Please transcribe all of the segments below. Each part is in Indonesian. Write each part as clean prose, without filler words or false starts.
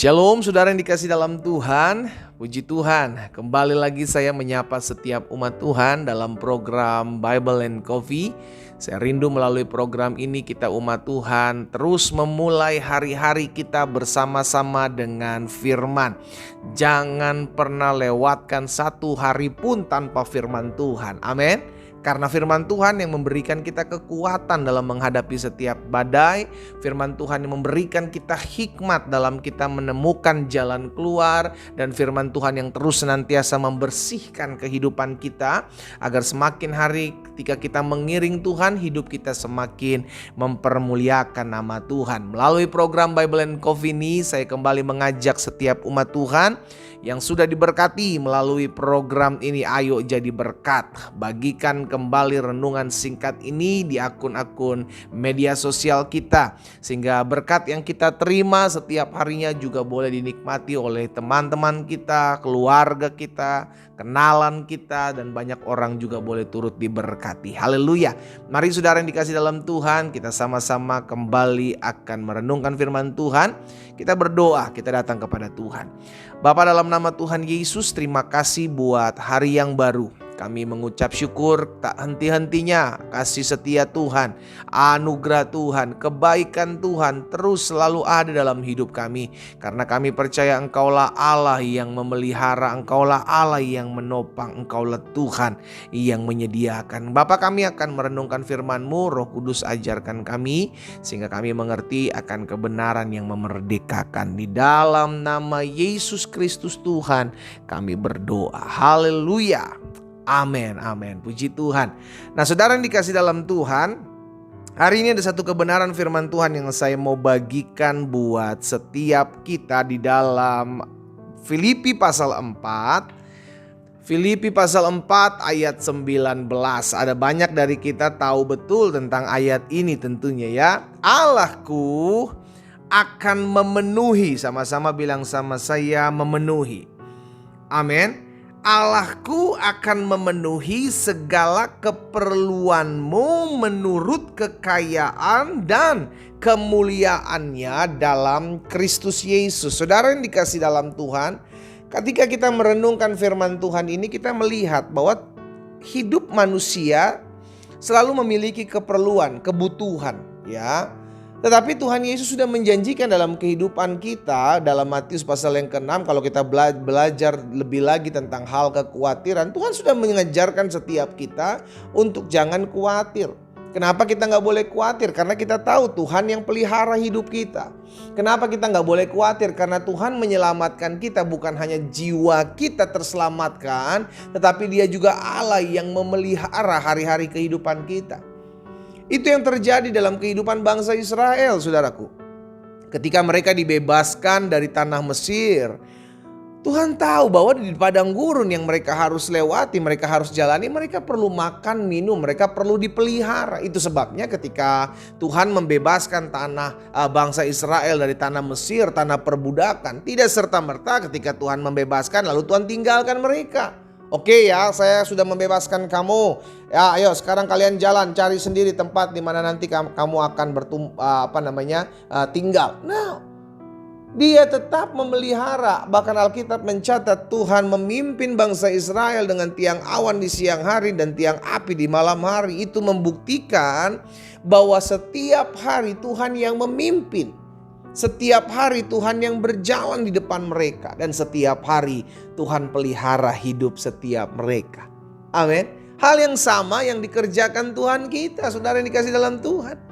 Shalom saudara yang dikasih dalam Tuhan. Puji Tuhan, kembali lagi saya menyapa setiap umat Tuhan dalam program Bible and Coffee. Saya rindu melalui program ini kita umat Tuhan terus memulai hari-hari kita bersama-sama dengan firman. Jangan pernah lewatkan satu hari pun tanpa firman Tuhan. Amin. Karena firman Tuhan yang memberikan kita kekuatan dalam menghadapi setiap badai. Firman Tuhan yang memberikan kita hikmat dalam kita menemukan jalan keluar. Dan firman Tuhan yang terus senantiasa membersihkan kehidupan kita. Agar semakin hari ketika kita mengiring Tuhan, hidup kita semakin mempermuliakan nama Tuhan. Melalui program Bible and Coffee ini, saya kembali mengajak setiap umat Tuhan yang sudah diberkati melalui program ini, ayo jadi berkat. Bagikan kembali renungan singkat ini di akun-akun media sosial kita, sehingga berkat yang kita terima setiap harinya juga boleh dinikmati oleh teman-teman kita, keluarga kita, kenalan kita, dan banyak orang juga boleh turut diberkati. Haleluya. Mari saudara yang dikasih dalam Tuhan, kita sama-sama kembali akan merenungkan firman Tuhan. Kita berdoa, kita datang kepada Tuhan. Bapa, dalam nama Tuhan Yesus, terima kasih buat hari yang baru. Kami mengucap syukur tak henti-hentinya kasih setia Tuhan, anugerah Tuhan, kebaikan Tuhan terus selalu ada dalam hidup kami. Karena kami percaya Engkaulah Allah yang memelihara, Engkaulah Allah yang menopang, Engkaulah Tuhan yang menyediakan. Bapa, kami akan merenungkan firman-Mu, Roh Kudus ajarkan kami sehingga kami mengerti akan kebenaran yang memerdekakan. Di dalam nama Yesus Kristus Tuhan kami berdoa. Haleluya. Amin, amin. Puji Tuhan. Nah, saudara yang dikasih dalam Tuhan, hari ini ada satu kebenaran firman Tuhan yang saya mau bagikan buat setiap kita di dalam Filipi pasal 4. Filipi pasal 4 ayat 19. Ada banyak dari kita tahu betul tentang ayat ini tentunya ya. Allahku akan memenuhi, sama-sama bilang sama saya, memenuhi. Amin. Allahku akan memenuhi segala keperluanmu menurut kekayaan dan kemuliaannya dalam Kristus Yesus. Saudara yang dikasih dalam Tuhan, ketika kita merenungkan firman Tuhan ini, kita melihat bahwa hidup manusia selalu memiliki keperluan, kebutuhan, ya. Tetapi Tuhan Yesus sudah menjanjikan dalam kehidupan kita, dalam Matius pasal yang ke-6, kalau kita belajar lebih lagi tentang hal kekhawatiran, Tuhan sudah mengajarkan setiap kita untuk jangan khawatir. Kenapa kita gak boleh khawatir? Karena kita tahu Tuhan yang pelihara hidup kita. Kenapa kita gak boleh khawatir? Karena Tuhan menyelamatkan kita, bukan hanya jiwa kita terselamatkan, tetapi Dia juga Allah yang memelihara hari-hari kehidupan kita. Itu yang terjadi dalam kehidupan bangsa Israel, saudaraku. Ketika mereka dibebaskan dari tanah Mesir, Tuhan tahu bahwa di padang gurun yang mereka harus lewati, mereka harus jalani, mereka perlu makan, minum, mereka perlu dipelihara. Itu sebabnya ketika Tuhan membebaskan bangsa Israel dari tanah Mesir, tanah perbudakan, tidak serta-merta ketika Tuhan membebaskan lalu Tuhan tinggalkan mereka. Oke ya, saya sudah membebaskan kamu. Ya, ayo sekarang kalian jalan cari sendiri tempat di mana nanti kamu akan tinggal. Nah, Dia tetap memelihara. Bahkan Alkitab mencatat Tuhan memimpin bangsa Israel dengan tiang awan di siang hari dan tiang api di malam hari. Itu membuktikan bahwa setiap hari Tuhan yang memimpin. Setiap hari Tuhan yang berjalan di depan mereka. Dan setiap hari Tuhan pelihara hidup setiap mereka. Amin. Hal yang sama yang dikerjakan Tuhan kita, saudara yang dikasih dalam Tuhan.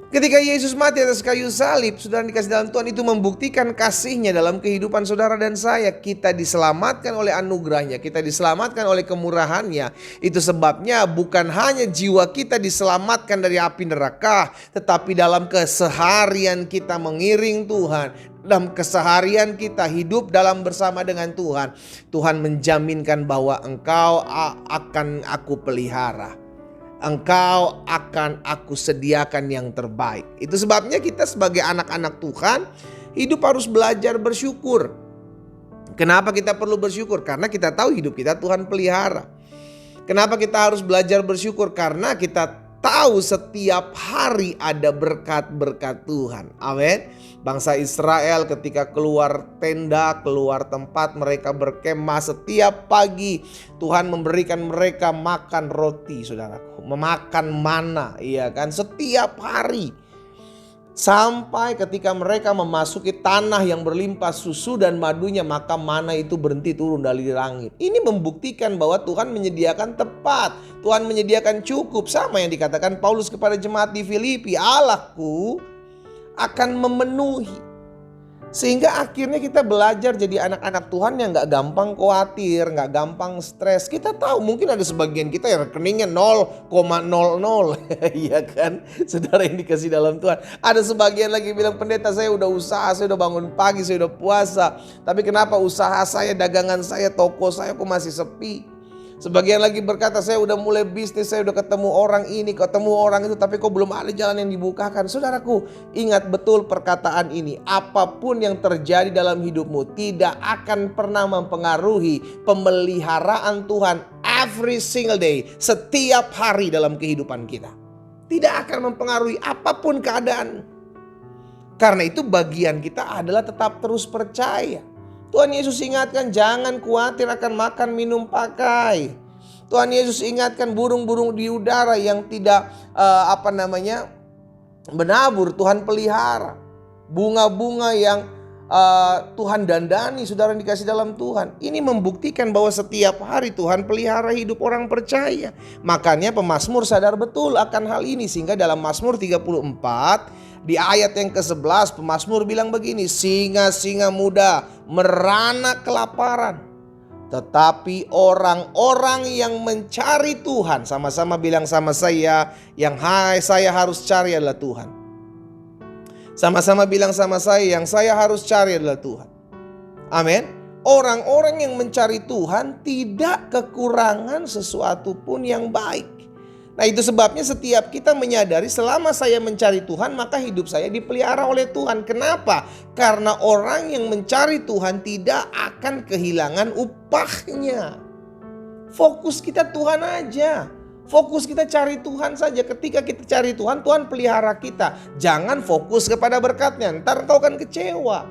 Ketika Yesus mati atas kayu salib, saudara yang dikasih dalam Tuhan, itu membuktikan kasih-Nya dalam kehidupan saudara dan saya. Kita diselamatkan oleh anugerah-Nya, kita diselamatkan oleh kemurahan-Nya. Itu sebabnya bukan hanya jiwa kita diselamatkan dari api neraka, tetapi dalam keseharian kita mengiring Tuhan, dalam keseharian kita hidup dalam bersama dengan Tuhan, Tuhan menjaminkan bahwa engkau akan aku pelihara. Engkau akan aku sediakan yang terbaik. Itu sebabnya kita sebagai anak-anak Tuhan hidup harus belajar bersyukur. Kenapa kita perlu bersyukur? Karena kita tahu hidup kita Tuhan pelihara. Kenapa kita harus belajar bersyukur? Karena kita tahu setiap hari ada berkat-berkat Tuhan. Amin. Bangsa Israel ketika keluar tenda, keluar tempat mereka berkemah, setiap pagi Tuhan memberikan mereka makan roti, saudaraku, memakan mana, iya kan, setiap hari. Sampai ketika mereka memasuki tanah yang berlimpah susu dan madunya, maka mana itu berhenti turun dari langit. Ini membuktikan bahwa Tuhan menyediakan tepat, Tuhan menyediakan cukup. Sama yang dikatakan Paulus kepada jemaat di Filipi, Allahku akan memenuhi. Sehingga akhirnya kita belajar jadi anak-anak Tuhan yang gak gampang khawatir, gak gampang stres. Kita tahu mungkin ada sebagian kita yang rekeningnya 0,00. Iya kan, saudara yang dikasih dalam Tuhan. Ada sebagian lagi bilang, pendeta saya udah usaha, saya udah bangun pagi, saya udah puasa. Tapi kenapa usaha saya, dagangan saya, toko saya kok masih sepi? Sebagian lagi berkata, saya udah mulai bisnis, saya udah ketemu orang ini, ketemu orang itu, tapi kok belum ada jalan yang dibukakan. Saudaraku, ingat betul perkataan ini. Apapun yang terjadi dalam hidupmu tidak akan pernah mempengaruhi pemeliharaan Tuhan every single day, setiap hari dalam kehidupan kita. Tidak akan mempengaruhi apapun keadaan. Karena itu bagian kita adalah tetap terus percaya. Tuhan Yesus ingatkan, jangan khawatir akan makan, minum, pakai. Tuhan Yesus ingatkan burung-burung di udara yang tidak menabur, Tuhan pelihara. Bunga-bunga yang Tuhan dandani, saudara yang dikasih dalam Tuhan. Ini membuktikan bahwa setiap hari Tuhan pelihara hidup orang percaya. Makanya pemazmur sadar betul akan hal ini. Sehingga dalam Mazmur 34 di ayat yang ke-11 pemazmur bilang begini, singa-singa muda merana kelaparan, tetapi orang-orang yang mencari Tuhan, sama-sama bilang sama saya, yang saya harus cari adalah Tuhan. Sama-sama bilang sama saya, yang saya harus cari adalah Tuhan. Amin. Orang-orang yang mencari Tuhan tidak kekurangan sesuatu pun yang baik. Nah, itu sebabnya setiap kita menyadari selama saya mencari Tuhan, maka hidup saya dipelihara oleh Tuhan. Kenapa? Karena orang yang mencari Tuhan tidak akan kehilangan upahnya. Fokus kita Tuhan aja. Fokus kita cari Tuhan saja. Ketika kita cari Tuhan, Tuhan pelihara kita. Jangan fokus kepada berkatnya, ntar kau akan kecewa.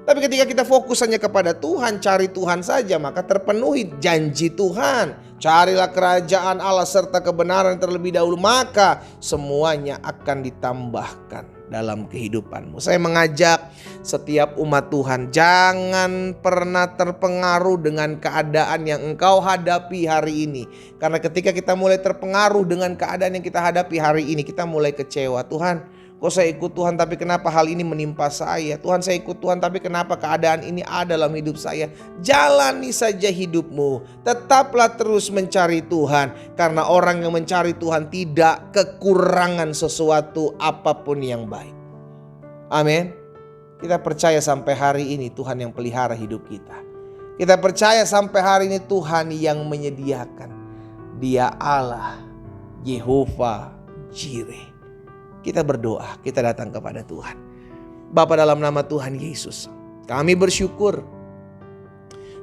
Tapi ketika kita fokus hanya kepada Tuhan, cari Tuhan saja, maka terpenuhi janji Tuhan. Carilah kerajaan Allah serta kebenaran terlebih dahulu, maka semuanya akan ditambahkan dalam kehidupanmu. Saya mengajak setiap umat Tuhan, jangan pernah terpengaruh dengan keadaan yang engkau hadapi hari ini. Karena ketika kita mulai terpengaruh dengan keadaan yang kita hadapi hari ini, kita mulai kecewa. Tuhan, kok saya ikut Tuhan tapi kenapa hal ini menimpa saya? Tuhan, saya ikut Tuhan tapi kenapa keadaan ini ada dalam hidup saya? Jalani saja hidupmu. Tetaplah terus mencari Tuhan. Karena orang yang mencari Tuhan tidak kekurangan sesuatu apapun yang baik. Amin. Kita percaya sampai hari ini Tuhan yang pelihara hidup kita. Kita percaya sampai hari ini Tuhan yang menyediakan. Dia Allah, Yehova Jireh. Kita berdoa, kita datang kepada Tuhan. Bapa, dalam nama Tuhan Yesus, kami bersyukur.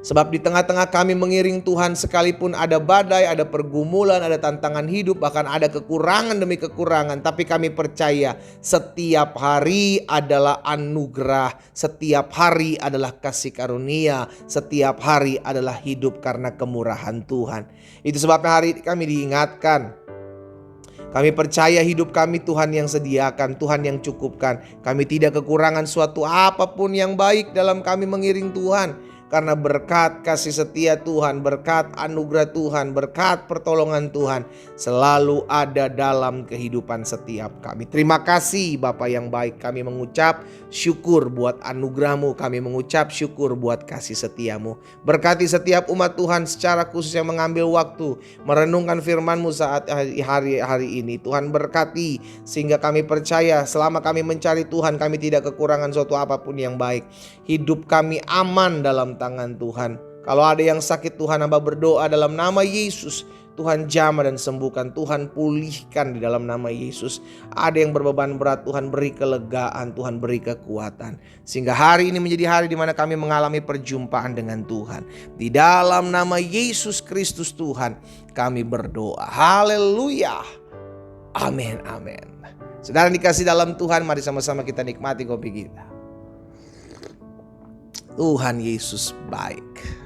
Sebab di tengah-tengah kami mengiring Tuhan, sekalipun ada badai, ada pergumulan, ada tantangan hidup, bahkan ada kekurangan demi kekurangan. Tapi kami percaya setiap hari adalah anugerah, setiap hari adalah kasih karunia, setiap hari adalah hidup karena kemurahan Tuhan. Itu sebabnya hari kami diingatkan. Kami percaya hidup kami Tuhan yang sediakan, Tuhan yang cukupkan. Kami tidak kekurangan suatu apapun yang baik dalam kami mengiring Tuhan. Karena berkat kasih setia Tuhan, berkat anugerah Tuhan, berkat pertolongan Tuhan selalu ada dalam kehidupan setiap kami. Terima kasih Bapa yang baik, kami mengucap syukur buat anugerah-Mu, kami mengucap syukur buat kasih setia-Mu. Berkati setiap umat Tuhan secara khusus yang mengambil waktu merenungkan firman-Mu saat hari ini. Tuhan berkati sehingga kami percaya selama kami mencari Tuhan, kami tidak kekurangan suatu apapun yang baik. Hidup kami aman dalam tangan Tuhan. Kalau ada yang sakit, Tuhan hamba berdoa dalam nama Yesus, Tuhan jamah dan sembuhkan, Tuhan pulihkan di dalam nama Yesus. Ada yang berbeban berat, Tuhan beri kelegaan, Tuhan beri kekuatan. Sehingga hari ini menjadi hari di mana kami mengalami perjumpaan dengan Tuhan. Di dalam nama Yesus Kristus Tuhan kami berdoa. Haleluya. Amin, amin. Saudara dikasih dalam Tuhan, mari sama-sama kita nikmati kopi kita. Tuhan Yesus baik.